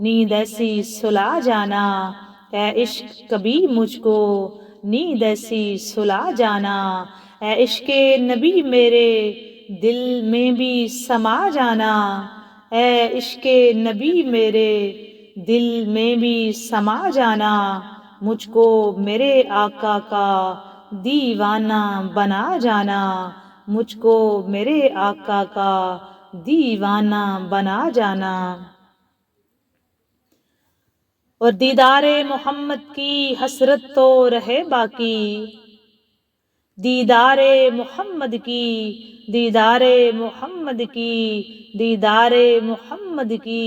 نیند ایسی سلا جانا، اے عشق کبھی مجھ کو نیند ایسی سلا جانا، اے عشق نبی میرے دل میں بھی سما جانا، اے عشق نبی میرے دل میں بھی سما جانا، مجھ کو میرے آقا کا دیوانہ بنا جانا، مجھ کو میرے آقا کا دیوانہ بنا جانا۔ اور دیدار محمد کی حسرت تو رہے باقی، دیدار محمد کی، دیدار محمد کی، دیدار محمد کی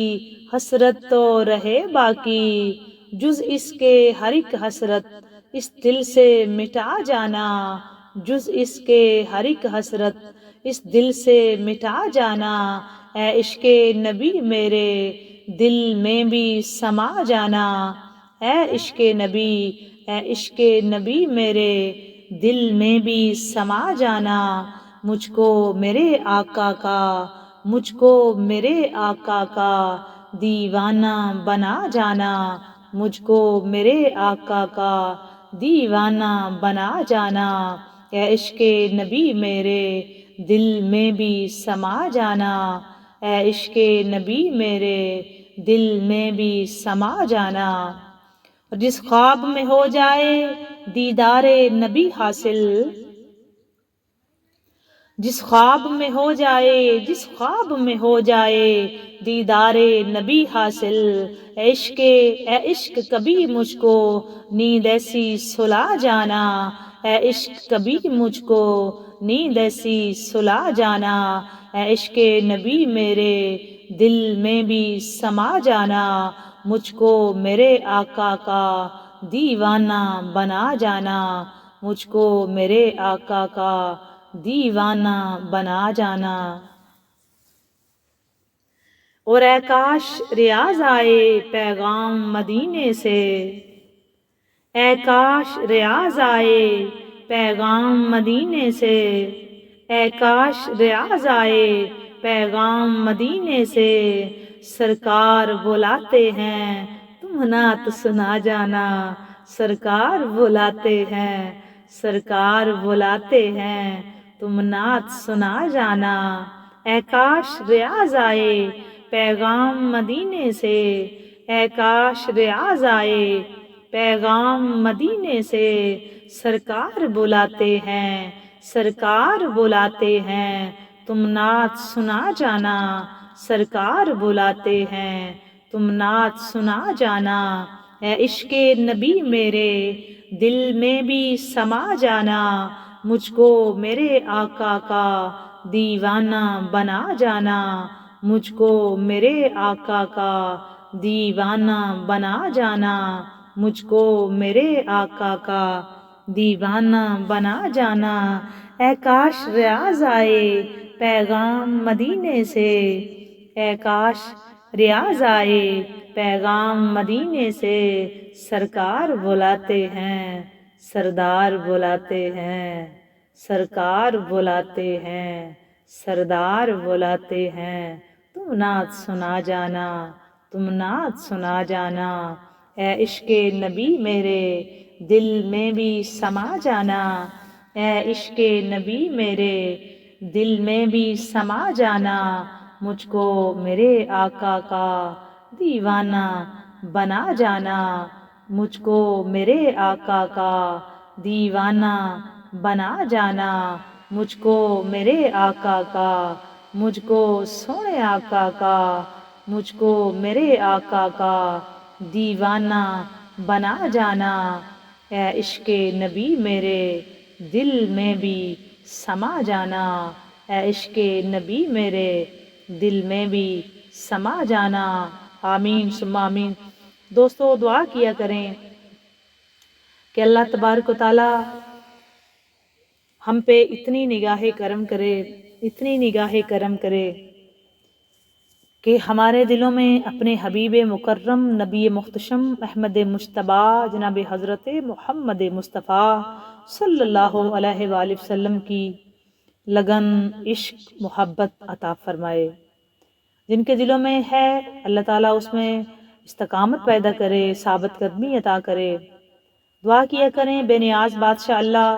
حسرت تو رہے باقی، جز اس کے ہر ایک حسرت اس دل سے مٹا جانا، جز اس کے ہر ایک حسرت اس دل سے مٹا جانا، اے عشق نبی میرے دل میں بھی سما جانا، اے عشق نبی، اے عشق نبی میرے دل میں بھی سما جانا، مجھ کو میرے آقا کا، مجھ کو میرے آقا کا دیوانہ بنا جانا، مجھ کو میرے آقا کا دیوانہ بنا جانا، اے عشق نبی میرے دل میں بھی سما جانا، اے عشق نبی میرے دل میں بھی سما جانا۔ اور جس خواب میں ہو جائے دیدار نبی حاصل، جس خواب میں ہو جائے، جس خواب میں ہو جائے دیدار نبی حاصل، اے عشق کبھی مجھ کو نیند ایسی سلا جانا، اے عشق کبھی مجھ کو نیند ایسی سلا جانا، اے عشق نبی میرے دل میں بھی سما جانا، مجھ کو میرے آقا کا دیوانہ بنا جانا، مجھ کو میرے آقا کا دیوانہ بنا جانا۔ اور اے کاش ریاض آئے پیغام مدینے سے، اے کاش ریاض آئے پیغام مدینے سے، اے کاش ریاض آئے پیغام مدینے سے، سرکار بلاتے ہیں تم نعت سنا جانا، سرکار بلاتے ہیں، سرکار بلاتے ہیں تم نعت سنا جانا، اے کاش ریاض آئے پیغام مدینے سے، اے کاش ریاض آئے پیغام مدینے سے، سرکار بلاتے ہیں، سرکار بلاتے ہیں تم نعت سنا جانا، سرکار بلاتے ہیں تم نعت سنا جانا، اے عشق نبی میرے دل میں بھی سما جانا، مجھ کو میرے آقا کا دیوانہ بنا جانا، مجھ کو میرے آقا کا دیوانہ بنا جانا، مجھ کو میرے آقا کا دیوانہ بنا جانا، اے کاش ریاض آئے پیغام مدینے سے، اے کاش ریاض آئے پیغام مدینے سے، سرکار بلاتے ہیں، سردار بلاتے ہیں، سرکار بلاتے ہیں، سردار بلاتے ہیں تم نعت سنا جانا، تم نعت سنا جانا، اے عشق نبی میرے دل میں بھی سما جانا، اے عشق نبی میرے دل میں بھی سما جانا، مجھ کو میرے آقا کا دیوانہ بنا جانا، مجھ کو میرے آقا کا دیوانہ بنا جانا، مجھ کو میرے آقا کا، مجھ کو سونے آقا کا، مجھ کو میرے آقا کا دیوانہ بنا جانا، اے عشق نبی میرے دل میں بھی سما جانا، اے عشق نبی میرے دل میں بھی سما جانا، آمین ثم آمین۔ دوستو دعا کیا کریں کہ اللہ تبارک و تعالی ہم پہ اتنی نگاہ کرم کرے، اتنی نگاہ کرم کرے کہ ہمارے دلوں میں اپنے حبیب مکرم نبی محتشم احمد مجتبیٰ جناب حضرت محمد مصطفیٰ صلی اللہ علیہ وآلہ وسلم کی لگن، عشق، محبت عطا فرمائے۔ جن کے دلوں میں ہے اللہ تعالیٰ اس میں استقامت پیدا کرے، ثابت قدمی عطا کرے۔ دعا کیا کریں بے نیاز بادشاہ اللہ،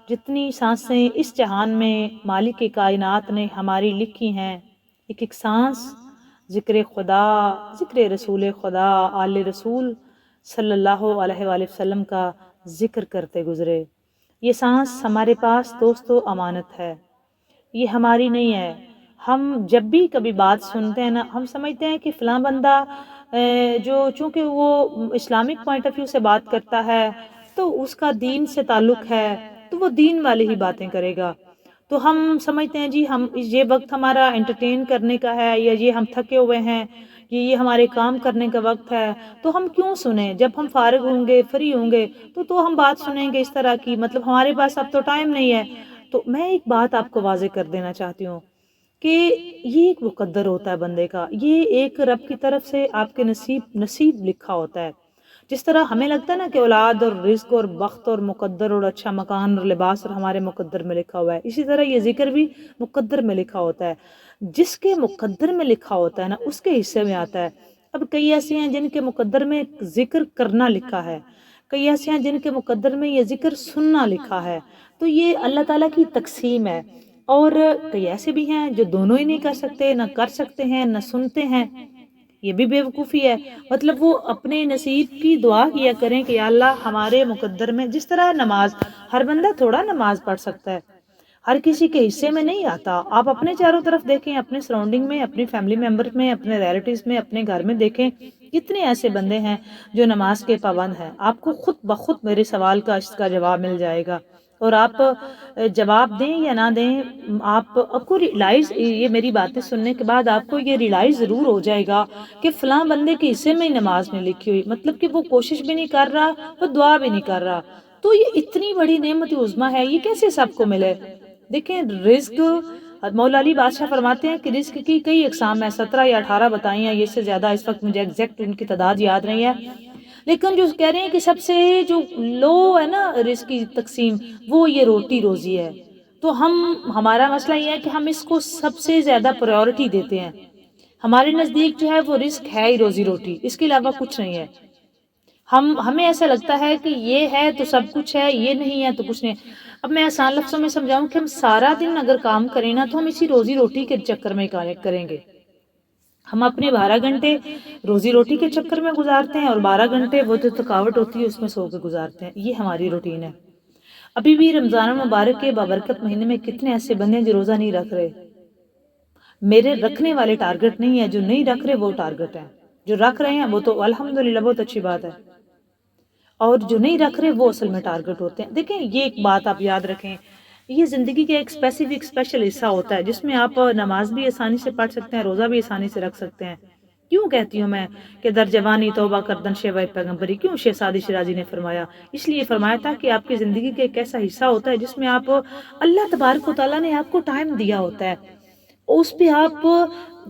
جتنی سانسیں اس جہان میں مالک کائنات نے ہماری لکھی ہیں، ایک ایک سانس ذکر خدا، ذکر رسول خدا، آل رسول صلی اللہ علیہ وآلہ وسلم کا ذکر کرتے گزرے۔ یہ سانس ہمارے پاس دوستو امانت ہے، یہ ہماری نہیں ہے۔ ہم جب بھی کبھی بات سنتے ہیں نا، ہم سمجھتے ہیں کہ فلاں بندہ جو چونکہ وہ اسلامک پوائنٹ آف ویو سے بات کرتا ہے تو اس کا دین سے تعلق ہے، تو وہ دین والی ہی باتیں کرے گا، تو ہم سمجھتے ہیں جی ہم یہ وقت ہمارا انٹرٹین کرنے کا ہے، یا یہ ہم تھکے ہوئے ہیں، یہ ہمارے کام کرنے کا وقت ہے، تو ہم کیوں سنیں؟ جب ہم فارغ ہوں گے، فری ہوں گے تو ہم بات سنیں گے اس طرح کی، مطلب ہمارے پاس اب تو ٹائم نہیں ہے۔ تو میں ایک بات آپ کو واضح کر دینا چاہتی ہوں کہ یہ ایک مقدر ہوتا ہے بندے کا، یہ ایک رب کی طرف سے آپ کے نصیب لکھا ہوتا ہے۔ جس طرح ہمیں لگتا ہے نا کہ اولاد اور رزق اور بخت اور مقدر اور اچھا مکان اور لباس اور ہمارے مقدر میں لکھا ہوا ہے، اسی طرح یہ ذکر بھی مقدر میں لکھا ہوتا ہے۔ جس کے مقدر میں لکھا ہوتا ہے نا، اس کے حصے میں آتا ہے۔ اب کئی ایسے ہیں جن کے مقدر میں ذکر کرنا لکھا ہے، کئی ایسے ہیں جن کے مقدر میں یہ ذکر سننا لکھا ہے، تو یہ اللہ تعالیٰ کی تقسیم ہے۔ اور کئی ایسے بھی ہیں جو دونوں ہی نہیں کر سکتے، نہ کر سکتے ہیں نہ سنتے ہیں، یہ بھی بیوقوفی ہے۔ مطلب وہ اپنے نصیب کی دعا کیا کریں کہ یا اللہ ہمارے مقدر میں، جس طرح نماز، ہر بندہ تھوڑا نماز پڑھ سکتا ہے، ہر کسی کے حصے میں نہیں آتا۔ آپ اپنے چاروں طرف دیکھیں، اپنے سراؤنڈنگ میں، اپنی فیملی ممبر میں، اپنے ریلیٹیوز میں، اپنے گھر میں دیکھیں، کتنے ایسے بندے ہیں جو نماز کے پابند ہیں۔ آپ کو خود بخود میرے سوال کا اس کا جواب مل جائے گا، اور آپ جواب دیں یا نہ دیں، آپ کو ریلائز، یہ میری باتیں سننے کے بعد آپ کو یہ ریلائز ضرور ہو جائے گا کہ فلاں بندے کے حصے میں نماز نہیں لکھی ہوئی، مطلب کہ وہ کوشش بھی نہیں کر رہا، وہ دعا بھی نہیں کر رہا۔ تو یہ اتنی بڑی نعمت عظمیٰ ہے، یہ کیسے سب کو ملے؟ دیکھیں رزق، مولا علی بادشاہ فرماتے ہیں کہ رزق کی کئی اقسام ہیں، 17 یا 18 بتائی ہیں، یہ سے زیادہ اس وقت مجھے ایگزیکٹ ان کی تعداد یاد نہیں ہے، لیکن جو کہہ رہے ہیں کہ سب سے جو لو ہے نا رزق کی تقسیم، وہ یہ روٹی روزی ہے۔ تو ہمارا مسئلہ یہ ہے کہ ہم اس کو سب سے زیادہ پریورٹی دیتے ہیں۔ ہمارے نزدیک جو ہے وہ رزق ہے ہی روزی روٹی، اس کے علاوہ کچھ نہیں ہے۔ ہمیں ایسا لگتا ہے کہ یہ ہے تو سب کچھ ہے، یہ نہیں ہے تو کچھ نہیں۔ اب میں آسان لفظوں میں سمجھاؤں کہ ہم سارا دن اگر کام کریں نا تو ہم اسی روزی روٹی کے چکر میں کریں گے۔ ہم اپنے 12 گھنٹے روزی روٹی کے چکر میں گزارتے ہیں، اور 12 گھنٹے وہ جو تھکاوٹ ہوتی ہے اس میں سو کے گزارتے ہیں۔ یہ ہماری روٹین ہے۔ ابھی بھی رمضان المبارک کے بابرکت مہینے میں کتنے ایسے بندے ہیں جو روزہ نہیں رکھ رہے۔ میرے رکھنے والے ٹارگٹ نہیں ہے، جو نہیں رکھ رہے وہ ٹارگٹ ہیں، جو رکھ رہے ہیں وہ تو الحمدللہ بہت اچھی بات ہے، اور جو نہیں رکھ رہے وہ اصل میں ٹارگٹ ہوتے ہیں۔ دیکھیں یہ ایک بات آپ یاد رکھیں، یہ زندگی کا ایک اسپیسیفک اسپیشل حصہ ہوتا ہے جس میں آپ نماز بھی آسانی سے پڑھ سکتے ہیں، روزہ بھی آسانی سے رکھ سکتے ہیں۔ کیوں کہتی ہوں میں کہ در جوانی توبہ کردن شیوہ پیغمبری، کیوں شیخ سعدی شیرازی نے فرمایا؟ اس لیے فرمایا تھا کہ آپ کی زندگی کا ایک ایسا حصہ ہوتا ہے جس میں آپ، اللہ تبارک و تعالیٰ نے آپ کو ٹائم دیا ہوتا ہے، اس پہ آپ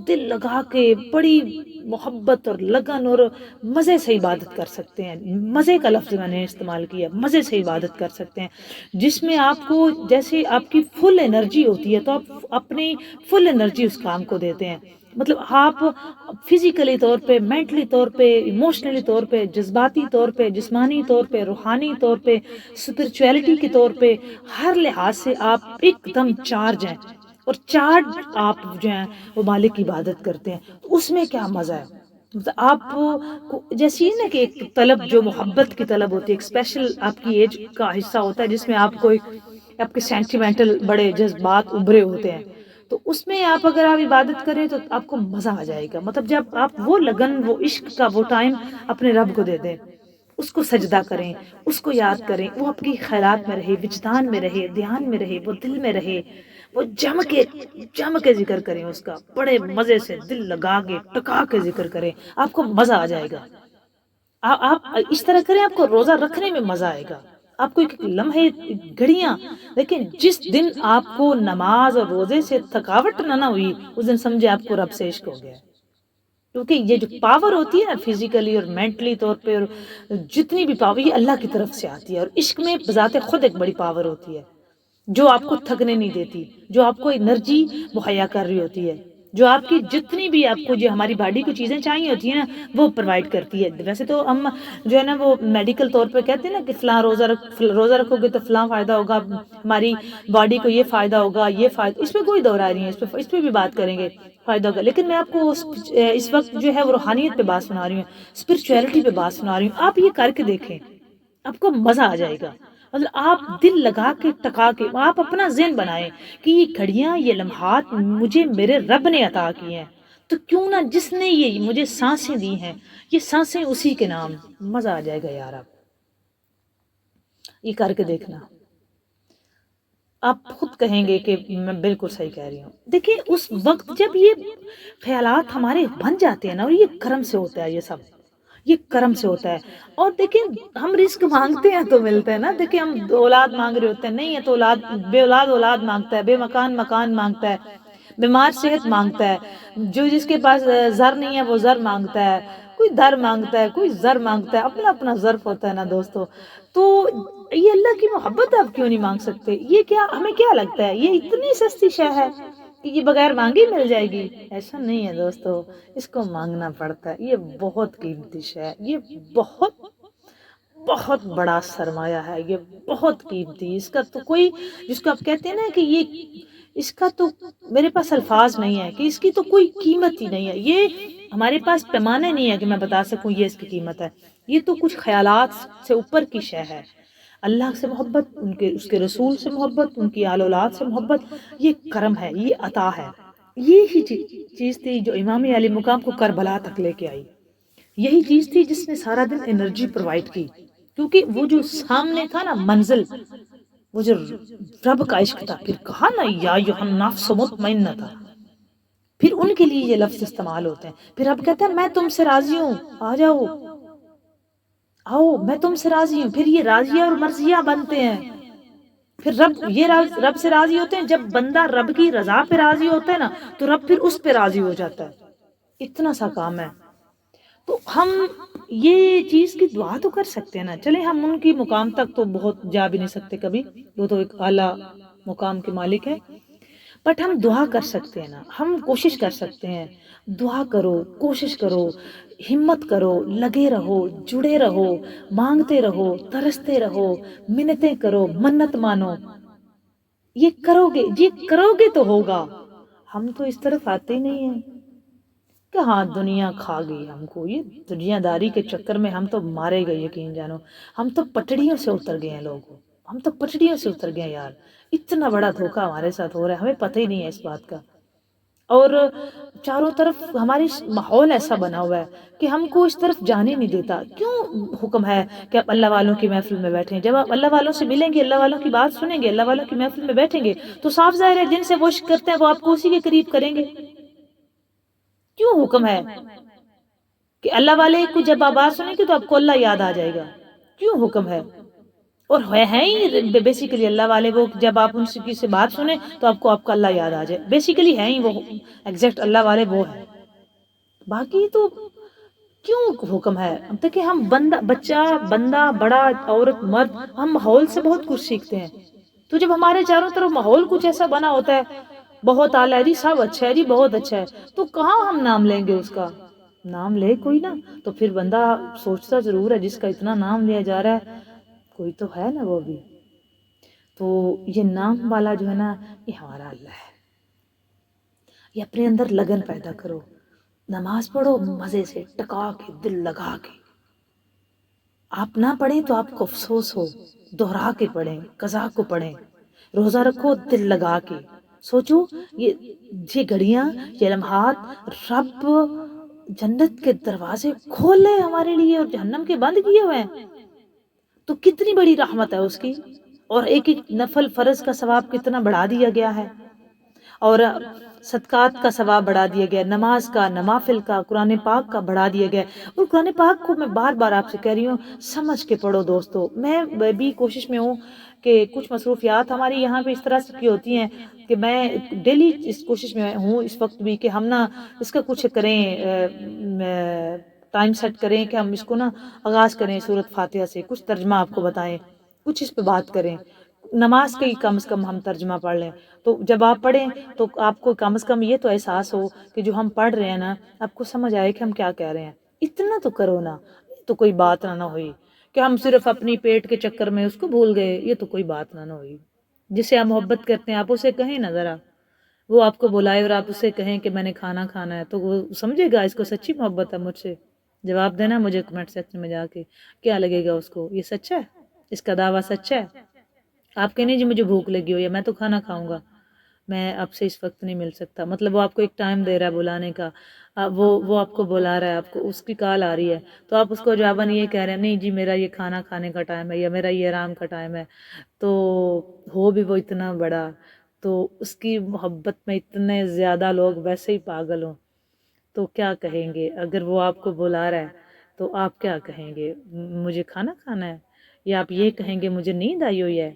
دل لگا کے بڑی محبت اور لگن اور مزے سے عبادت کر سکتے ہیں۔ مزے کا لفظ میں نے استعمال کیا، مزے سے عبادت کر سکتے ہیں، جس میں آپ کو جیسے آپ کی فل انرجی ہوتی ہے تو آپ اپنی فل انرجی اس کام کو دیتے ہیں۔ مطلب آپ فزیکلی طور پہ، مینٹلی طور پہ، ایموشنلی طور پہ، جذباتی طور پہ، جسمانی طور پہ، روحانی طور پہ، اسپرچویلٹی کے طور پہ، ہر لحاظ سے آپ ایک دم چارج ہیں، اور چارج آپ جو ہیں وہ مالک کی عبادت کرتے ہیں۔ تو اس میں کیا مزہ ہے؟ مطلب آپ کو جیسی نا کہ ایک طلب جو محبت کی طلب ہوتی ہے، ایک اسپیشل آپ کی ایج کا حصہ ہوتا ہے جس میں آپ کو آپ کے سینٹیمنٹل بڑے جذبات ابھرے ہوتے ہیں، تو اس میں آپ اگر آپ عبادت کریں تو آپ کو مزہ آ جائے گا۔ مطلب جب آپ وہ لگن، وہ عشق کا وہ ٹائم اپنے رب کو دے دیں، اس کو سجدہ کریں، اس کو یاد کریں، وہ آپ کی خیالات میں رہے، وجدان میں رہے، دھیان میں رہے، وہ دل میں رہے، وہ جم کے ذکر کریں، اس کا بڑے مزے سے دل لگا کے ٹکا کے ذکر کریں، آپ کو مزہ آ جائے گا۔ آپ اس طرح کریں، آپ کو روزہ رکھنے میں مزہ آئے گا، آپ کو ایک لمحے، گھڑیاں، لیکن جس دن آپ کو نماز اور روزے سے تھکاوٹ نہ ہوئی، اس دن سمجھے آپ کو رب سے عشق ہو گیا، کیونکہ یہ جو پاور ہوتی ہے نا فزیکلی اور مینٹلی طور پہ، اور جتنی بھی پاور یہ اللہ کی طرف سے آتی ہے، اور عشق میں بذات خود ایک بڑی پاور ہوتی ہے جو آپ کو تھکنے نہیں دیتی، جو آپ کو انرجی مہیا کر رہی ہوتی ہے، جو آپ کی جتنی بھی آپ کو جو ہماری باڈی کو چیزیں چاہیے ہوتی ہیں نا وہ پرووائڈ کرتی ہے. ویسے تو ہم جو ہے نا وہ میڈیکل طور پہ کہتے ہیں نا کہ فلاں روزہ رکھو گے تو فلاں فائدہ ہوگا، ہماری باڈی کو یہ فائدہ ہوگا، یہ فائدہ، اس پہ کوئی دو رائے نہیں ہے، اس پہ بھی بات کریں گے فائدہ ہوگا. لیکن میں آپ کو اس وقت جو ہے وہ روحانیت پہ بات سنا رہی ہوں، اسپرچویلٹی پہ بات سنا رہی ہوں. آپ یہ کر کے دیکھیں، آپ کو مزہ آ جائے گا. مطلب آپ دل لگا کے ٹکا کے آپ اپنا ذہن بنائیں کہ یہ گھڑیاں، یہ لمحات مجھے میرے رب نے عطا کی ہیں، تو کیوں نہ جس نے یہ مجھے سانسیں دی ہیں یہ سانسیں اسی کے نام. مزہ آ جائے گا یار. آپ یہ کر کے دیکھنا، آپ خود کہیں گے کہ میں بالکل صحیح کہہ رہی ہوں. دیکھیں اس وقت جب یہ خیالات ہمارے بن جاتے ہیں نا، اور یہ کرم سے ہوتا ہے، یہ سب یہ کرم سے ہوتا ہے. اور دیکھیں ہم رزق مانگتے ہیں تو ملتا ہے نا. دیکھیں ہم اولاد مانگ رہے ہوتے ہیں، نہیں ہے تو بے اولاد اولاد مانگتا ہے، بے مکان مکان مانگتا ہے، بیمار صحت مانگتا ہے، جو جس کے پاس زر نہیں ہے وہ زر مانگتا ہے، کوئی در مانگتا ہے، کوئی زر مانگتا ہے. اپنا اپنا ظرف ہوتا ہے نا دوستو. تو یہ اللہ کی محبت آپ کیوں نہیں مانگ سکتے؟ یہ کیا ہمیں کیا لگتا ہے یہ اتنی سستی شے ہے کہ یہ بغیر مانگے مل جائے گی؟ ایسا نہیں ہے دوستو، اس کو مانگنا پڑتا ہے. یہ بہت قیمتی شے ہے، یہ بہت بہت بڑا سرمایہ ہے، یہ بہت قیمتی. اس کا تو کوئی، جس کو آپ کہتے ہیں نا کہ یہ اس کا تو میرے پاس الفاظ نہیں ہے کہ اس کی تو کوئی قیمت ہی نہیں ہے. یہ ہمارے پاس پیمانے نہیں ہے کہ میں بتا سکوں یہ اس کی قیمت ہے. یہ تو کچھ خیالات سے اوپر کی شے ہے. اللہ سے محبت، اس کے رسول سے محبت، ان کی آل اولاد سے محبت، یہ کرم ہے، یہ عطا ہے. یہی چیز تھی جو امام علی مقام کو کربلا تک لے کے آئی. یہی چیز تھی جس نے سارا دن انرجی پرووائڈ کی. کیونکہ وہ جو سامنے تھا نا منزل، وہ جو رب کا عشق تھا. پھر کہا نا یا ایھا النفس مطمئنہ تھا، پھر ان کے لیے یہ لفظ استعمال ہوتے ہیں. پھر رب کہتے ہیں میں تم سے راضی ہوں، آ جاؤ آؤ میں تم سے راضی ہوں. پھر یہ راضیہ اور مرضیہ بنتے ہیں. پھر رب سے راضی ہوتے ہیں. جب بندہ رب کی رضا پہ راضی ہوتا ہے نا تو رب پھر اس پہ راضی ہو جاتا ہے. اتنا سا کام ہے. تو ہم یہ چیز کی دعا تو کر سکتے ہیں نا. چلے ہم ان کی مقام تک تو بہت جا بھی نہیں سکتے کبھی، وہ تو ایک اعلیٰ مقام کے مالک ہے. بٹ ہم دعا کر سکتے ہیں نا، ہم کوشش کر سکتے ہیں. دعا کرو، کوشش کرو، ہمت کرو، لگے رہو، جڑے رہو، مانگتے رہو، ترستے رہو، منتیں کرو، منت مانو. یہ کرو گے تو ہوگا. ہم تو اس طرف آتے ہی نہیں ہیں کہ ہاں دنیا کھا گئی ہم کو. یہ دنیا داری کے چکر میں ہم تو مارے گئے، یقین جانو. ہم تو پٹڑیوں سے اتر گئے ہیں لوگ، ہم تو پٹڑیوں سے اتر گئے ہیں یار. اتنا بڑا دھوکہ ہمارے ساتھ ہو رہا ہے، ہمیں پتہ ہی نہیں ہے اس بات کا. اور چاروں طرف ہماری ماحول ایسا بنا ہوا ہے کہ ہم کو اس طرف جانے نہیں دیتا. کیوں حکم ہے کہ آپ اللہ والوں کی محفل میں بیٹھیں؟ جب آپ اللہ والوں سے ملیں گے، اللہ والوں کی بات سنیں گے، اللہ والوں کی محفل میں بیٹھیں گے تو صاف ظاہر ہے جن سے وہ عشق کرتے ہیں وہ آپ کو اسی کے قریب کریں گے. کیوں حکم ہے کہ اللہ والے کو جب آپ بات سنیں گے تو آپ کو اللہ یاد آ جائے گا؟ کیوں حکم ہے؟ اور ہیں ہی بیسیکلی اللہ والے وہ جب آپ ان سے بات سنیں تو آپ کو آپ کا اللہ یاد آ جائے. بیسیکلی ہیں ہی وہ ایگزیکٹ اللہ والے وہ ہیں. باقی تو کیوں حکم ہے؟ دیکھیں ہم بچہ، بندہ، بڑا، عورت، مرد، ہم ماحول سے بہت کچھ سیکھتے ہیں. تو جب ہمارے چاروں طرف ماحول کچھ ایسا بنا ہوتا ہے، بہت اعلیٰ جی، سب اچھا ہے جی، بہت اچھا ہے، تو کہاں ہم نام لیں گے اس کا؟ نام لے کوئی نا تو پھر بندہ سوچتا ضرور ہے جس کا اتنا نام لیا جا رہا ہے کوئی تو ہے نا وہ بھی. تو یہ نام والا جو ہے نا یہ ہمارا اللہ ہے. یہ اپنے اندر لگن پیدا کرو، نماز پڑھو مزے سے، ٹکا کے، دل لگا کے. آپ نہ پڑھیں تو آپ کو افسوس ہو، دوہرا کے پڑھیں، قضا کو پڑھیں. روزہ رکھو دل لگا کے. سوچو یہ گھڑیاں، یہ لمحات، رب جنت کے دروازے کھولے ہمارے لیے اور جہنم کے بند کیے ہوئے ہیں. تو کتنی بڑی رحمت ہے اس کی. اور ایک ایک نفل فرض کا ثواب کتنا بڑھا دیا گیا ہے، اور صدقات کا ثواب بڑھا دیا گیا، نماز کا، نوافل کا، قرآن پاک کا بڑھا دیا گیا. اور قرآن پاک کو میں بار بار آپ سے کہہ رہی ہوں سمجھ کے پڑھو دوستو. میں بھی کوشش میں ہوں کہ کچھ مصروفیات ہماری یہاں پہ اس طرح سے کی ہوتی ہیں کہ میں ڈیلی اس کوشش میں ہوں اس وقت بھی کہ ہم نا اس کا کچھ کریں، ٹائم سیٹ کریں کہ ہم اس کو نا آغاز کریں سورۃ فاتحہ سے، کچھ ترجمہ آپ کو بتائیں، کچھ اس پہ بات کریں. نماز کا ہی کم از کم ہم ترجمہ پڑھ لیں، تو جب آپ پڑھیں تو آپ کو کم از کم یہ تو احساس ہو کہ جو ہم پڑھ رہے ہیں نا آپ کو سمجھ آئے کہ ہم کیا کہہ رہے ہیں، اتنا تو کرو نا، تو کوئی بات نہ ہوئی کہ ہم صرف اپنی پیٹ کے چکر میں اس کو بھول گئے، یہ تو کوئی بات نہ ہوئی۔ جسے آپ محبت کرتے ہیں آپ اسے کہیں نا ذرا، وہ آپ کو بلائے اور آپ اسے کہیں کہ میں نے کھانا کھانا ہے، تو وہ سمجھے گا اس کو سچی محبت ہے مجھ سے؟ جواب دینا مجھے کمنٹ سیکشن میں جا کے، کیا لگے گا اس کو، یہ سچا ہے، اس کا دعویٰ سچا ہے؟ آپ کہنے جی مجھے بھوک لگی ہو یا میں تو کھانا کھاؤں گا، میں آپ سے اس وقت نہیں مل سکتا، مطلب وہ آپ کو ایک ٹائم دے رہا ہے بلانے کا، وہ آپ کو بلا رہا ہے، آپ کو اس کی کال آ رہی ہے، تو آپ اس کو جواباً یہ کہہ رہے ہیں نہیں جی میرا یہ کھانا کھانے کا ٹائم ہے یا میرا یہ آرام کا ٹائم ہے، تو ہو بھی وہ اتنا بڑا، تو اس کی محبت میں اتنے زیادہ لوگ ویسے ہی پاگل ہوں تو کیا کہیں گے؟ اگر وہ آپ کو بلا رہا ہے تو آپ کیا کہیں گے؟ مجھے کھانا کھانا ہے، یا آپ یہ کہیں گے مجھے نیند آئی ہوئی ہے،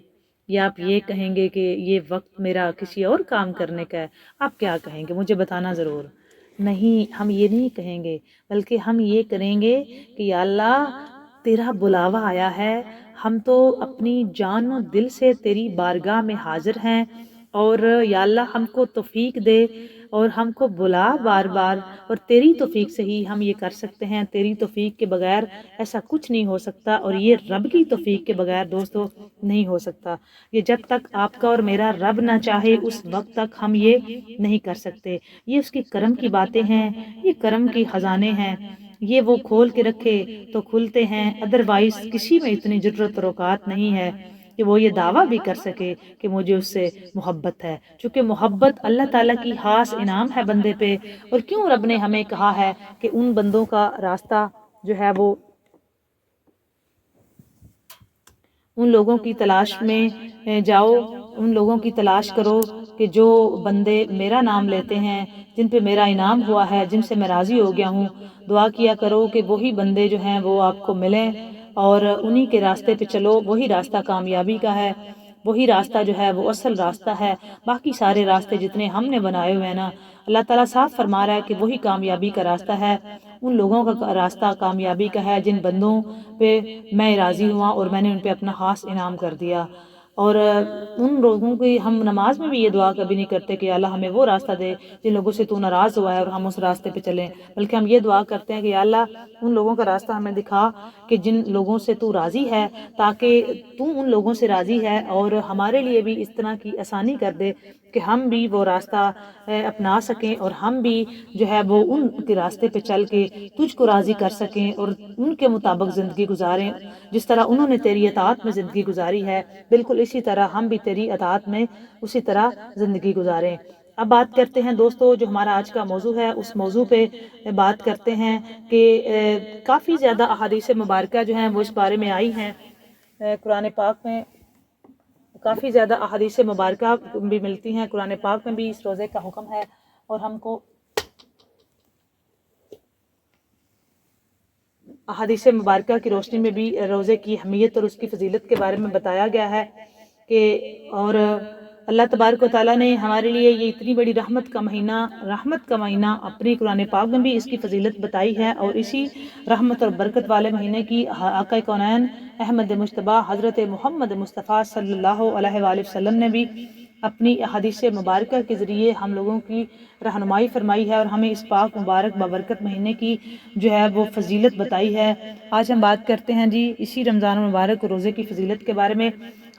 یا آپ یہ کہیں گے کہ یہ وقت میرا کسی اور کام کرنے کا ہے؟ آپ کیا کہیں گے؟ مجھے بتانا ضرور۔ نہیں، ہم یہ نہیں کہیں گے، بلکہ ہم یہ کریں گے کہ یا اللہ تیرا بلاوا آیا ہے، ہم تو اپنی جان و دل سے تیری بارگاہ میں حاضر ہیں، اور یا اللہ ہم کو توفیق دے اور ہم کو بلا بار بار، اور تیری توفیق سے ہی ہم یہ کر سکتے ہیں، تیری توفیق کے بغیر ایسا کچھ نہیں ہو سکتا، اور یہ رب کی توفیق کے بغیر دوستو نہیں ہو سکتا، یہ جب تک آپ کا اور میرا رب نہ چاہے اس وقت تک ہم یہ نہیں کر سکتے، یہ اس کی کرم کی باتیں ہیں، یہ کرم کی خزانے ہیں، یہ وہ کھول کے رکھے تو کھلتے ہیں، ادروائز کسی میں اتنی ضرورت اور اوقات نہیں ہے کہ وہ یہ دعویٰ بھی کر سکے کہ مجھے اس سے محبت ہے، چونکہ محبت اللہ تعالیٰ کی خاص انعام ہے بندے پہ، اور کیوں رب نے ہمیں کہا ہے کہ ان بندوں کا راستہ جو ہے وہ ان لوگوں کی تلاش میں جاؤ، ان لوگوں کی تلاش کرو کہ جو بندے میرا نام لیتے ہیں، جن پہ میرا انعام ہوا ہے، جن سے میں راضی ہو گیا ہوں، دعا کیا کرو کہ وہی بندے جو ہیں وہ آپ کو ملیں، اور انہی کے راستے پہ چلو، وہی راستہ کامیابی کا ہے، وہی راستہ جو ہے وہ اصل راستہ ہے، باقی سارے راستے جتنے ہم نے بنائے ہوئے ہیں نا، اللہ تعالیٰ صاف فرما رہا ہے کہ وہی کامیابی کا راستہ ہے، ان لوگوں کا راستہ کامیابی کا ہے جن بندوں پہ میں راضی ہوا اور میں نے ان پہ اپنا خاص انعام کر دیا۔ اور ان لوگوں کی ہم نماز میں بھی یہ دعا کبھی نہیں کرتے کہ اللہ ہمیں وہ راستہ دے جن لوگوں سے تو ناراض ہوا ہے اور ہم اس راستے پہ چلیں، بلکہ ہم یہ دعا کرتے ہیں کہ یا اللہ ان لوگوں کا راستہ ہمیں دکھا کہ جن لوگوں سے تو راضی ہے، تاکہ تو ان لوگوں سے راضی ہے اور ہمارے لیے بھی اس طرح کی آسانی کر دے کہ ہم بھی وہ راستہ اپنا سکیں، اور ہم بھی جو ہے وہ ان کے راستے پہ چل کے تجھ کو راضی کر سکیں اور ان کے مطابق زندگی گزاریں، جس طرح انہوں نے تیری اطاعت میں زندگی گزاری ہے بالکل اسی طرح ہم بھی تیری اطاعت میں اسی طرح زندگی گزاریں۔ اب بات کرتے ہیں دوستو، جو ہمارا آج کا موضوع ہے اس موضوع پہ بات کرتے ہیں کہ کافی زیادہ احادیث مبارکہ جو ہیں وہ اس بارے میں آئی ہیں، قرآن پاک میں کافی زیادہ احادیث مبارکہ بھی ملتی ہیں، قرآن پاک میں بھی اس روزے کا حکم ہے، اور ہم کو احادیث مبارکہ کی روشنی میں بھی روزے کی اہمیت اور اس کی فضیلت کے بارے میں بتایا گیا ہے کہ اور اللہ تبارک و تعالیٰ نے ہمارے لیے یہ اتنی بڑی رحمت کا مہینہ اپنی قرآن پاک میں بھی اس کی فضیلت بتائی ہے، اور اسی رحمت اور برکت والے مہینے کی آقا کونین احمد مجتبی حضرت محمد مصطفیٰ صلی اللہ علیہ وآلہ وسلم نے بھی اپنی احادیث مبارکہ کے ذریعے ہم لوگوں کی رہنمائی فرمائی ہے، اور ہمیں اس پاک مبارک بابرکت مہینے کی جو ہے وہ فضیلت بتائی ہے۔ آج ہم بات کرتے ہیں جی اسی رمضان المبارک روزے کی فضیلت کے بارے میں۔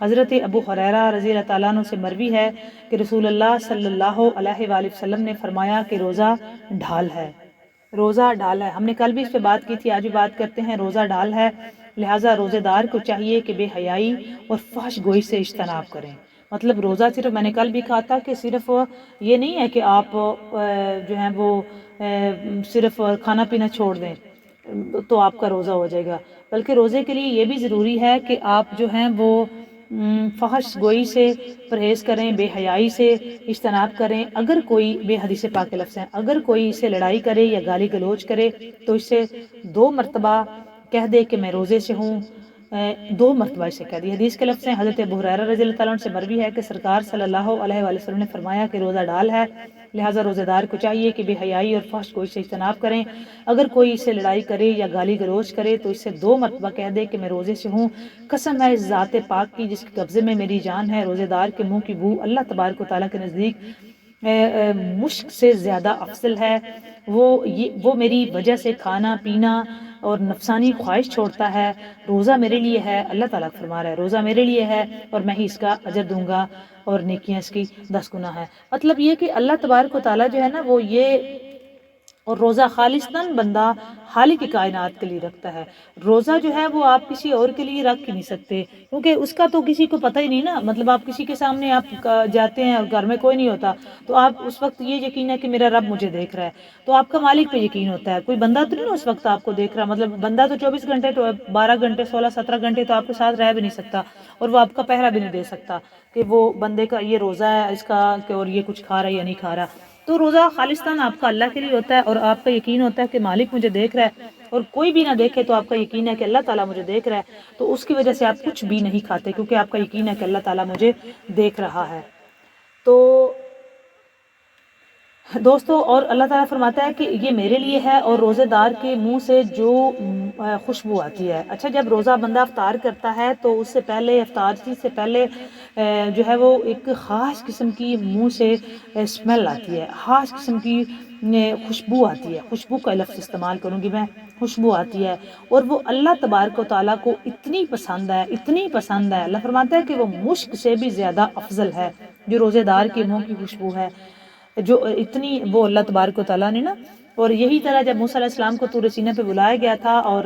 حضرت ابو ہریرہ رضی اللہ تعالیٰ عنہ سے مروی ہے کہ رسول اللہ صلی اللہ علیہ وآلہ وسلم نے فرمایا کہ روزہ ڈھال ہے، روزہ ڈھال ہے۔ ہم نے کل بھی اس پہ بات کی تھی، آج بھی بات کرتے ہیں، روزہ ڈھال ہے، لہٰذا روزے دار کو چاہیے کہ بے حیائی اور فحش گوئی سے اجتناب کریں۔ مطلب روزہ صرف، میں نے کل بھی کہا تھا کہ صرف یہ نہیں ہے کہ آپ جو ہیں وہ صرف کھانا پینا چھوڑ دیں تو آپ کا روزہ ہو جائے گا، بلکہ روزے کے لیے یہ بھی ضروری ہے کہ آپ جو ہیں وہ فحش گوئی سے پرہیز کریں، بے حیائی سے اجتناب کریں۔ اگر کوئی بے حدیث پاک کے لفظ ہیں، اگر کوئی اسے لڑائی کرے یا گالی گلوچ کرے تو اسے 2 مرتبہ کہہ دے کہ میں روزے سے ہوں، دو مرتبہ اسے کہہ دیا۔ حدیث کے لفظ ہیں، حضرت ابو ہریرہ رضی اللہ تعالیٰ عنہ سے مروی ہے کہ سرکار صلی اللہ علیہ وآلہ وسلم نے فرمایا کہ روزہ ڈال ہے، لہٰذا روزہ دار کو چاہیے کہ بے حیائی اور فحش گوئی سے اجتناب کریں۔ اگر کوئی اس سے لڑائی کرے یا گالی گلوچ کرے تو اس سے 2 مرتبہ کہہ دے کہ میں روزے سے ہوں، قسم ہے اس ذات پاک کی جس کے قبضے میں میری جان ہے، روزے دار کے منہ کی بو اللہ تبارک و تعالیٰ کے نزدیک مشک سے زیادہ افضل ہے۔ وہ میری وجہ سے کھانا پینا اور نفسانی خواہش چھوڑتا ہے۔ روزہ میرے لیے ہے، اللہ تعالیٰ فرما رہا ہے روزہ میرے لیے ہے اور میں ہی اس کا اجر دوں گا اور نیکیاں اس کی 10 گنا ہے۔ مطلب یہ کہ اللہ تبارک و تعالیٰ جو ہے نا وہ یہ، اور روزہ خالصتاً بندہ خالق کائنات کے لیے رکھتا ہے۔ روزہ جو ہے وہ آپ کسی اور کے لیے رکھ ہی نہیں سکتے، کیونکہ اس کا تو کسی کو پتہ ہی نہیں نا۔ مطلب آپ کسی کے سامنے آپ جاتے ہیں اور گھر میں کوئی نہیں ہوتا تو آپ اس وقت یہ یقین ہے کہ میرا رب مجھے دیکھ رہا ہے، تو آپ کا مالک پہ یقین ہوتا ہے۔ کوئی بندہ تو نہیں نا اس وقت آپ کو دیکھ رہا، مطلب بندہ تو 24 گھنٹے 12 گھنٹے 16 17 گھنٹے تو آپ کے ساتھ رہ بھی نہیں سکتا، اور وہ آپ کا پہرا بھی نہیں دے سکتا کہ وہ بندے کا یہ روزہ ہے اس کا کہ اور یہ کچھ کھا رہا ہے یا نہیں کھا رہا۔ تو روزہ خالصتاً آپ کا اللہ کے لیے ہوتا ہے اور آپ کا یقین ہوتا ہے کہ مالک مجھے دیکھ رہا ہے، اور کوئی بھی نہ دیکھے تو آپ کا یقین ہے کہ اللہ تعالیٰ مجھے دیکھ رہا ہے، تو اس کی وجہ سے آپ کچھ بھی نہیں کھاتے کیونکہ آپ کا یقین ہے کہ اللہ تعالیٰ مجھے دیکھ رہا ہے۔ تو دوستو، اور اللہ تعالیٰ فرماتا ہے کہ یہ میرے لیے ہے اور روزے دار کے منہ سے جو خوشبو آتی ہے۔ اچھا، جب روزہ بندہ افطار کرتا ہے تو اس سے پہلے، افطار سے پہلے جو ہے وہ ایک خاص قسم کی منہ سے اسمیل آتی ہے، خاص قسم کی خوشبو آتی ہے۔ خوشبو کا لفظ استعمال کروں گی میں، خوشبو آتی ہے، اور وہ اللہ تبارک و تعالیٰ کو اتنی پسند ہے، اتنی پسند ہے، اللہ فرماتا ہے کہ وہ مشک سے بھی زیادہ افضل ہے جو روزے دار کے منہ کی خوشبو ہے، جو اتنی وہ اللہ تبارک و تعالیٰ نے نا۔ اور یہی طرح جب موسیٰ علیہ السلام کو طور سینہ پہ بلایا گیا تھا اور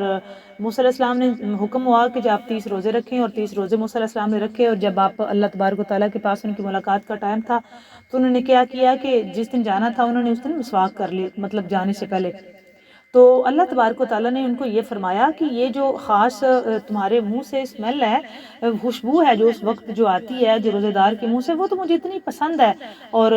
موسیٰ علیہ السلام نے حکم ہوا کہ جب آپ 30 روزے رکھیں، اور 30 روزے موسیٰ علیہ السلام نے رکھے، اور جب آپ اللہ تبارک و تعالیٰ کے پاس ان کی ملاقات کا ٹائم تھا تو انہوں نے کیا کیا کہ جس دن جانا تھا انہوں نے اس دن مسواک کر لی، مطلب جانے سے پہلے۔ تو اللہ تبارک و تعالیٰ نے ان کو یہ فرمایا کہ یہ جو خاص تمہارے منہ سے اسمیل ہے، خوشبو ہے جو اس وقت جو آتی ہے جو روزے دار کے منہ سے، وہ تو مجھے اتنی پسند ہے، اور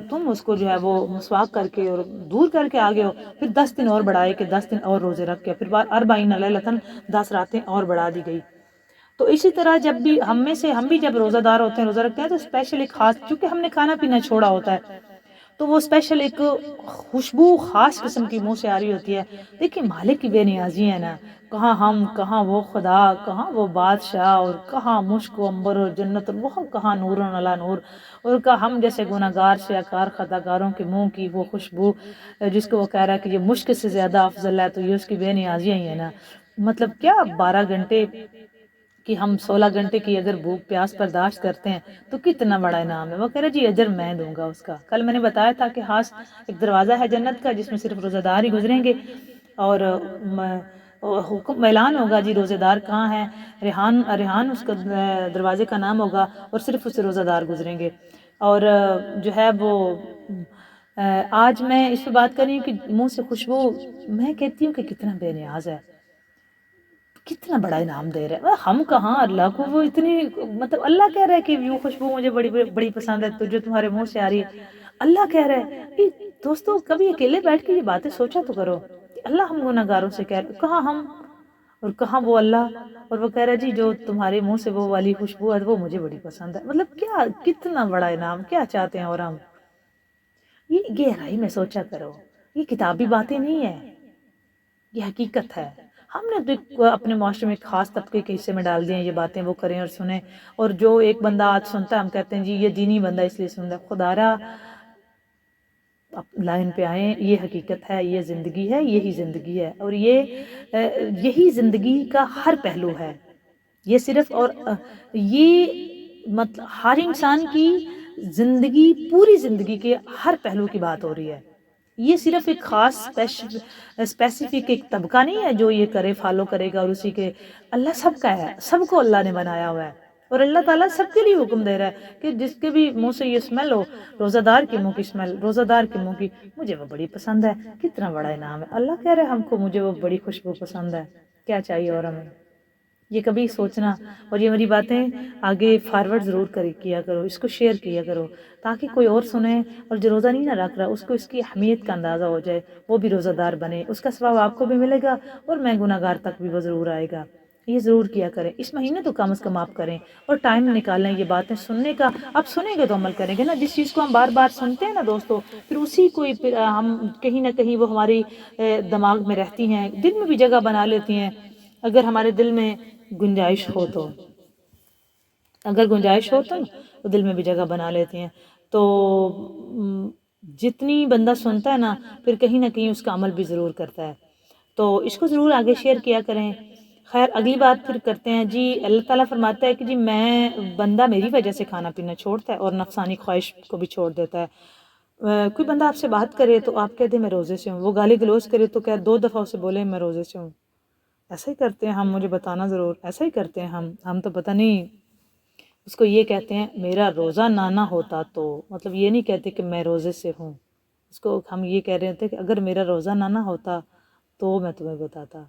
تم اس کو جو ہے وہ مسواک کر کے اور دور کر کے آگے ہو۔ پھر 10 دن اور بڑھائے کہ 10 دن اور روزے رکھ کے، پھر 40 لیلۃ 10 راتیں اور بڑھا دی گئی۔ تو اسی طرح جب بھی ہم بھی جب روزہ دار ہوتے ہیں، روزہ رکھتے ہیں، تو اسپیشل ایک خاص، چونکہ ہم نے کھانا پینا چھوڑا ہوتا ہے تو وہ اسپیشل ایک خوشبو خاص قسم کی منہ سے آ رہی ہوتی ہے۔ دیکھیں مالک کی بے نیازی ہے نا، کہاں ہم، کہاں وہ خدا، کہاں وہ بادشاہ، اور کہاں مشک و عنبر اور جنت، اور وہ کہاں نور علی نور، اور کہاں ہم جیسے گناہگار شیاکار خطاکاروں کے منہ کی وہ خوشبو جس کو وہ کہہ رہا ہے کہ یہ مشک سے زیادہ افضل ہے، تو یہ اس کی بے نیازیاں ہی ہے نا۔ مطلب کیا 12 گھنٹے کہ ہم 16 گھنٹے کی اگر بھوک پیاس برداشت کرتے ہیں تو کتنا بڑا انعام ہے۔ وہ کہہ رہے جی اجر میں دوں گا اس کا۔ کل میں نے بتایا تھا کہ خاص ایک دروازہ ہے جنت کا جس میں صرف روزہ دار ہی گزریں گے، اور حکم اعلان ہوگا جی روزے دار کہاں ہیں، ریحان اس کا دروازے کا نام ہوگا، اور صرف اسے روزہ دار گزریں گے۔ اور جو ہے وہ آج میں اس پہ بات کر رہی ہوں کہ منہ سے خوشبو، میں کہتی ہوں کہ کتنا بے نیاز ہے، کتنا بڑا انعام دے رہا ہے۔ ہم کہاں اللہ کو وہ اتنی، مطلب اللہ کہہ رہا ہے کہ وہ خوشبو مجھے بڑی بڑی پسند ہے تو جو تمہارے منہ سے آ رہی ہے، اللہ کہہ رہا ہے۔ دوستو کبھی اکیلے بیٹھ کے یہ باتیں سوچا تو کرو کہ اللہ ہم گناہگاروں سے کہہ رہے، کہاں ہم اور کہاں وہ اللہ، اور وہ کہہ رہا ہے جی جو تمہارے منہ سے وہ والی خوشبو ہے وہ مجھے بڑی پسند ہے۔ مطلب کیا، کتنا بڑا انعام، کیا چاہتے ہیں اور ہم؟ یہ گہرائی میں سوچا کرو، یہ کتابی باتیں نہیں ہیں، یہ حقیقت ہے۔ ہم نے تو اپنے معاشرے میں ایک خاص طبقے کے حصے میں ڈال دیا ہیں یہ باتیں، وہ کریں اور سنیں، اور جو ایک بندہ آج سنتا ہے ہم کہتے ہیں جی یہ دینی بندہ اس لیے سنتا ہے۔ خدا را لائن پہ آئیں، یہ حقیقت ہے، یہ زندگی ہے، یہی زندگی ہے، اور یہی زندگی کا ہر پہلو ہے۔ یہ صرف اور یہ مطلب ہر انسان کی زندگی، پوری زندگی کے ہر پہلو کی بات ہو رہی ہے۔ یہ صرف ایک خاص اسپیسیفک ایک طبقہ نہیں ہے جو یہ کرے، فالو کرے گا، اور اسی کے، اللہ سب کا ہے، سب کو اللہ نے بنایا ہوا ہے، اور اللہ تعالیٰ سب کے لیے حکم دے رہا ہے کہ جس کے بھی منہ سے یہ اسمیل ہو، روزہ دار کے منہ کی اسمیل، روزہ دار کے منہ کی، مجھے وہ بڑی پسند ہے۔ کتنا بڑا انعام ہے، اللہ کہہ رہے ہیں ہم کو مجھے وہ بڑی خوشبو پسند ہے، کیا چاہیے اور ہمیں؟ یہ کبھی سوچنا، اور یہ میری باتیں آگے فارورڈ ضرور کیا کرو، اس کو شیئر کیا کرو تاکہ کوئی اور سنے، اور جو روزہ نہیں نہ رکھ رہا اس کو اس کی اہمیت کا اندازہ ہو جائے، وہ بھی روزہ دار بنے، اس کا ثواب آپ کو بھی ملے گا اور میں گناہگار تک بھی وہ ضرور آئے گا۔ یہ ضرور کیا کریں. اس مہینے تو کم از کم آپ کریں اور ٹائم نکالیں یہ باتیں سننے کا. آپ سنیں گے تو عمل کریں گے نا. جس چیز کو ہم بار بار سنتے ہیں نا دوستو، پھر اسی کو پھر ہم کہیں نہ کہیں وہ ہماری دماغ میں رہتی ہیں، دل میں بھی جگہ بنا لیتی ہیں. اگر ہمارے دل میں گنجائش ہو تو، اگر گنجائش ہو تو دل میں بھی جگہ بنا لیتی ہیں. تو جتنی بندہ سنتا ہے نا، پھر کہیں نہ کہیں اس کا عمل بھی ضرور کرتا ہے. تو اس کو ضرور آگے شیئر کیا کریں. خیر اگلی بات پھر کرتے ہیں جی. اللہ تعالیٰ فرماتا ہے کہ جی میں بندہ میری وجہ سے کھانا پینا چھوڑتا ہے اور نفسانی خواہش کو بھی چھوڑ دیتا ہے. کوئی بندہ آپ سے بات کرے تو آپ کہہ دیں میں روزے سے ہوں. وہ گالی گلوچ کرے تو کیا 2 دفعہ اسے بولے میں روزے سے ہوں. ایسا ہی کرتے ہیں ہم، مجھے بتانا ضرور. ایسا ہی کرتے ہیں ہم تو پتہ نہیں. اس کو یہ کہتے ہیں میرا روزہ نہ ہوتا تو، مطلب یہ نہیں کہتے کہ میں روزے سے ہوں. اس کو ہم یہ کہہ رہے تھے کہ اگر میرا روزہ نہ ہوتا تو میں تمہیں بتاتا.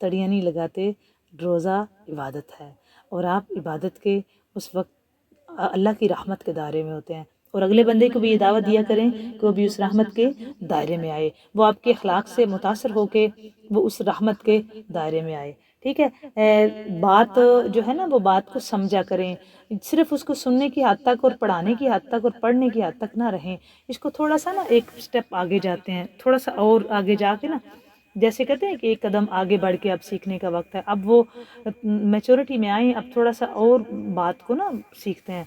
تڑیاں نہیں لگاتے. روزہ عبادت ہے اور آپ عبادت کے اس وقت اللہ کی رحمت کے دائرے میں ہوتے ہیں. اور اگلے بندے کو بھی یہ دعوت دیا کریں کہ وہ بھی اس رحمت کے دائرے میں آئے. وہ آپ کے اخلاق سے متاثر ہو کے وہ اس رحمت کے دائرے میں آئے. ٹھیک ہے. بات جو ہے نا وہ بات کو سمجھا کریں. صرف اس کو سننے کی حد تک اور پڑھانے کی حد تک اور پڑھنے کی حد تک نہ رہیں. اس کو تھوڑا سا نا ایک سٹیپ آگے جاتے ہیں، تھوڑا سا اور آگے جا کے نا، جیسے کہتے ہیں کہ ایک قدم آگے بڑھ کے اب سیکھنے کا وقت ہے. اب وہ میچورٹی میں آئیں، اب تھوڑا سا اور بات کو نا سیکھتے ہیں.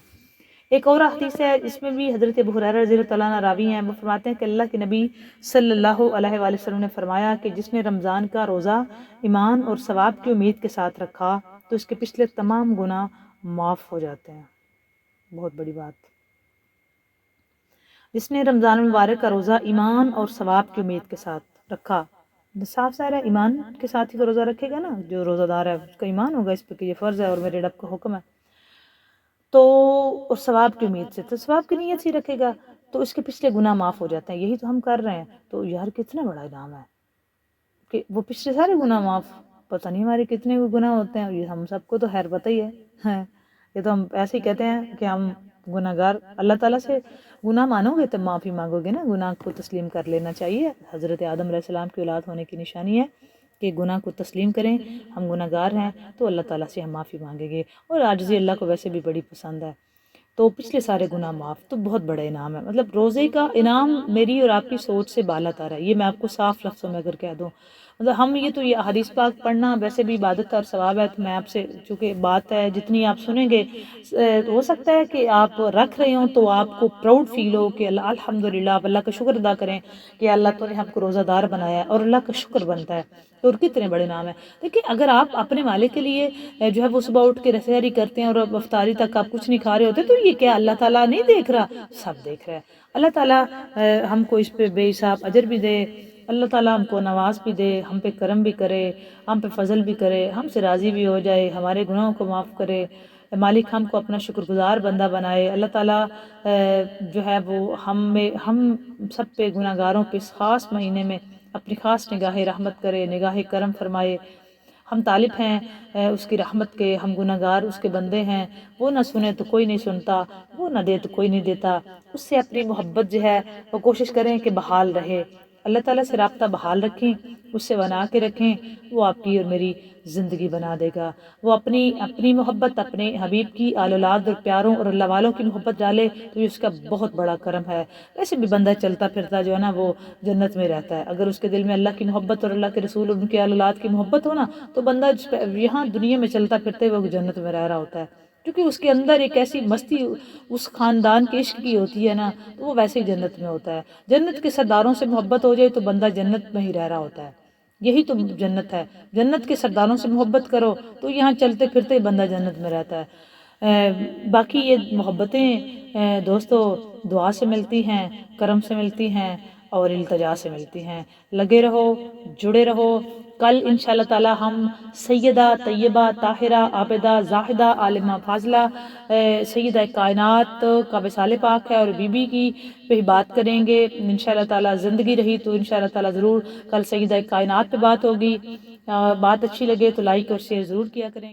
ایک اور حدیث ہے اس میں بھی حضرت ابو ہریرہ رضی اللہ تعالیٰ عنہ راوی ہیں. وہ فرماتے ہیں کہ اللہ کے نبی صلی اللہ علیہ وآلہ وسلم نے فرمایا کہ جس نے رمضان کا روزہ ایمان اور ثواب کی امید کے ساتھ رکھا تو اس کے پچھلے تمام گناہ معاف ہو جاتے ہیں. بہت بڑی بات. جس نے رمضان المبارک کا روزہ ایمان اور ثواب کی امید کے ساتھ رکھا، صاف ظاہر ہے ایمان کے ساتھ ہی تو روزہ رکھے گا نا. جو روزہ دار ہے اس کا ایمان ہوگا اس پہ کہ یہ فرض ہے اور میرے رب کا حکم ہے. تو اور ثواب کی امید سے، تو ثواب کی نیت سے رکھے گا تو اس کے پچھلے گناہ معاف ہو جاتے ہیں. یہی تو ہم کر رہے ہیں. تو یار کتنا بڑا انعام ہے کہ وہ پچھلے سارے گناہ معاف. پتہ نہیں ہمارے کتنے گناہ ہوتے ہیں. یہ ہم سب کو تو خیر پتہ ہی ہے. یہ تو ہم ایسے ہی کہتے ہیں کہ ہم گناہ گار. اللہ تعالیٰ سے گناہ مانو گے تو معافی مانگو گے نا. گناہ کو تسلیم کر لینا چاہیے. حضرت آدم علیہ السلام کی اولاد ہونے کی نشانی ہے کہ گناہ کو تسلیم کریں. ہم گناہ گار ہیں تو اللہ تعالیٰ سے ہم معافی مانگیں گے. اور عاجزی اللہ کو ویسے بھی بڑی پسند ہے. تو پچھلے سارے گناہ معاف تو بہت بڑا انعام ہے. مطلب روزے کا انعام میری اور آپ کی سوچ سے بالا تر ہے. یہ میں آپ کو صاف لفظوں میں اگر کہہ دوں، مطلب ہم یہ تو یہ حدیث پاک پڑھنا ویسے بھی عبادت اور ثواب ہے. تو میں آپ سے چونکہ بات ہے جتنی آپ سنیں گے ہو سکتا ہے کہ آپ رکھ رہے ہوں تو آپ کو پراؤڈ فیل ہو کہ اللہ الحمدللہ، آپ اللہ کا شکر ادا کریں کہ اللہ تو نے ہم کو روزہ دار بنایا ہے. اور اللہ کا شکر بنتا ہے. اور کتنے بڑے نام ہے. دیکھیں اگر آپ اپنے مالک کے لیے جو ہے وہ صبح اٹھ کے سحری کرتے ہیں اور افطاری تک آپ کچھ نہیں کھا رہے ہوتے تو یہ کیا اللہ تعالیٰ نہیں دیکھ رہا؟ سب دیکھ رہا ہے. اللہ تعالیٰ ہم کو اس پہ بے حساب اجر بھی دے. اللہ تعالیٰ ہم کو نواز بھی دے، ہم پہ کرم بھی کرے، ہم پہ فضل بھی کرے، ہم سے راضی بھی ہو جائے، ہمارے گناہوں کو معاف کرے. مالک ہم کو اپنا شکر گزار بندہ بنائے. اللہ تعالیٰ جو ہے وہ ہم سب پہ گناہ گاروں پہ اس خاص مہینے میں اپنی خاص نگاہ رحمت کرے، نگاہ کرم فرمائے. ہم طالب ہیں اس کی رحمت کے، ہم گناہ گار اس کے بندے ہیں. وہ نہ سنے تو کوئی نہیں سنتا، وہ نہ دے تو کوئی نہیں دیتا. اس سے اپنی محبت جو ہے وہ کوشش کریں کہ بحال رہے. اللہ تعالیٰ سے رابطہ بحال رکھیں، اس سے بنا کے رکھیں. وہ آپ کی اور میری زندگی بنا دے گا. وہ اپنی محبت اپنے حبیب کی آل اولاد اور پیاروں اور اللہ والوں کی محبت ڈالے تو یہ اس کا بہت بڑا کرم ہے. ویسے بھی بندہ چلتا پھرتا جو ہے نا وہ جنت میں رہتا ہے. اگر اس کے دل میں اللہ کی محبت اور اللہ کے رسول اور ان کے آل اولاد کی محبت ہو نا تو بندہ یہاں دنیا میں چلتا پھرتے وہ جنت میں رہ رہا ہوتا ہے. کیونکہ اس کے اندر ایک ایسی مستی اس خاندان کے عشق کی ہوتی ہے نا تو وہ ویسے ہی جنت میں ہوتا ہے. جنت کے سرداروں سے محبت ہو جائے تو بندہ جنت میں ہی رہ رہا ہوتا ہے. یہی تو جنت ہے. جنت کے سرداروں سے محبت کرو تو یہاں چلتے پھرتے بندہ جنت میں رہتا ہے. باقی یہ محبتیں دوستو دعا سے ملتی ہیں، کرم سے ملتی ہیں اور التجا سے ملتی ہیں. لگے رہو، جڑے رہو. کل انشاءاللہ تعالی ہم سیدہ طیبہ طاہرہ عابدہ زاہدہ عالمہ فاضلہ سیدہ کائنات کا وصال پاک ہے اور بی بی کی پہ بات کریں گے. انشاءاللہ تعالی زندگی رہی تو انشاءاللہ تعالی ضرور کل سیدہ کائنات پہ بات ہوگی. بات اچھی لگے تو لائک اور شیئر ضرور کیا کریں.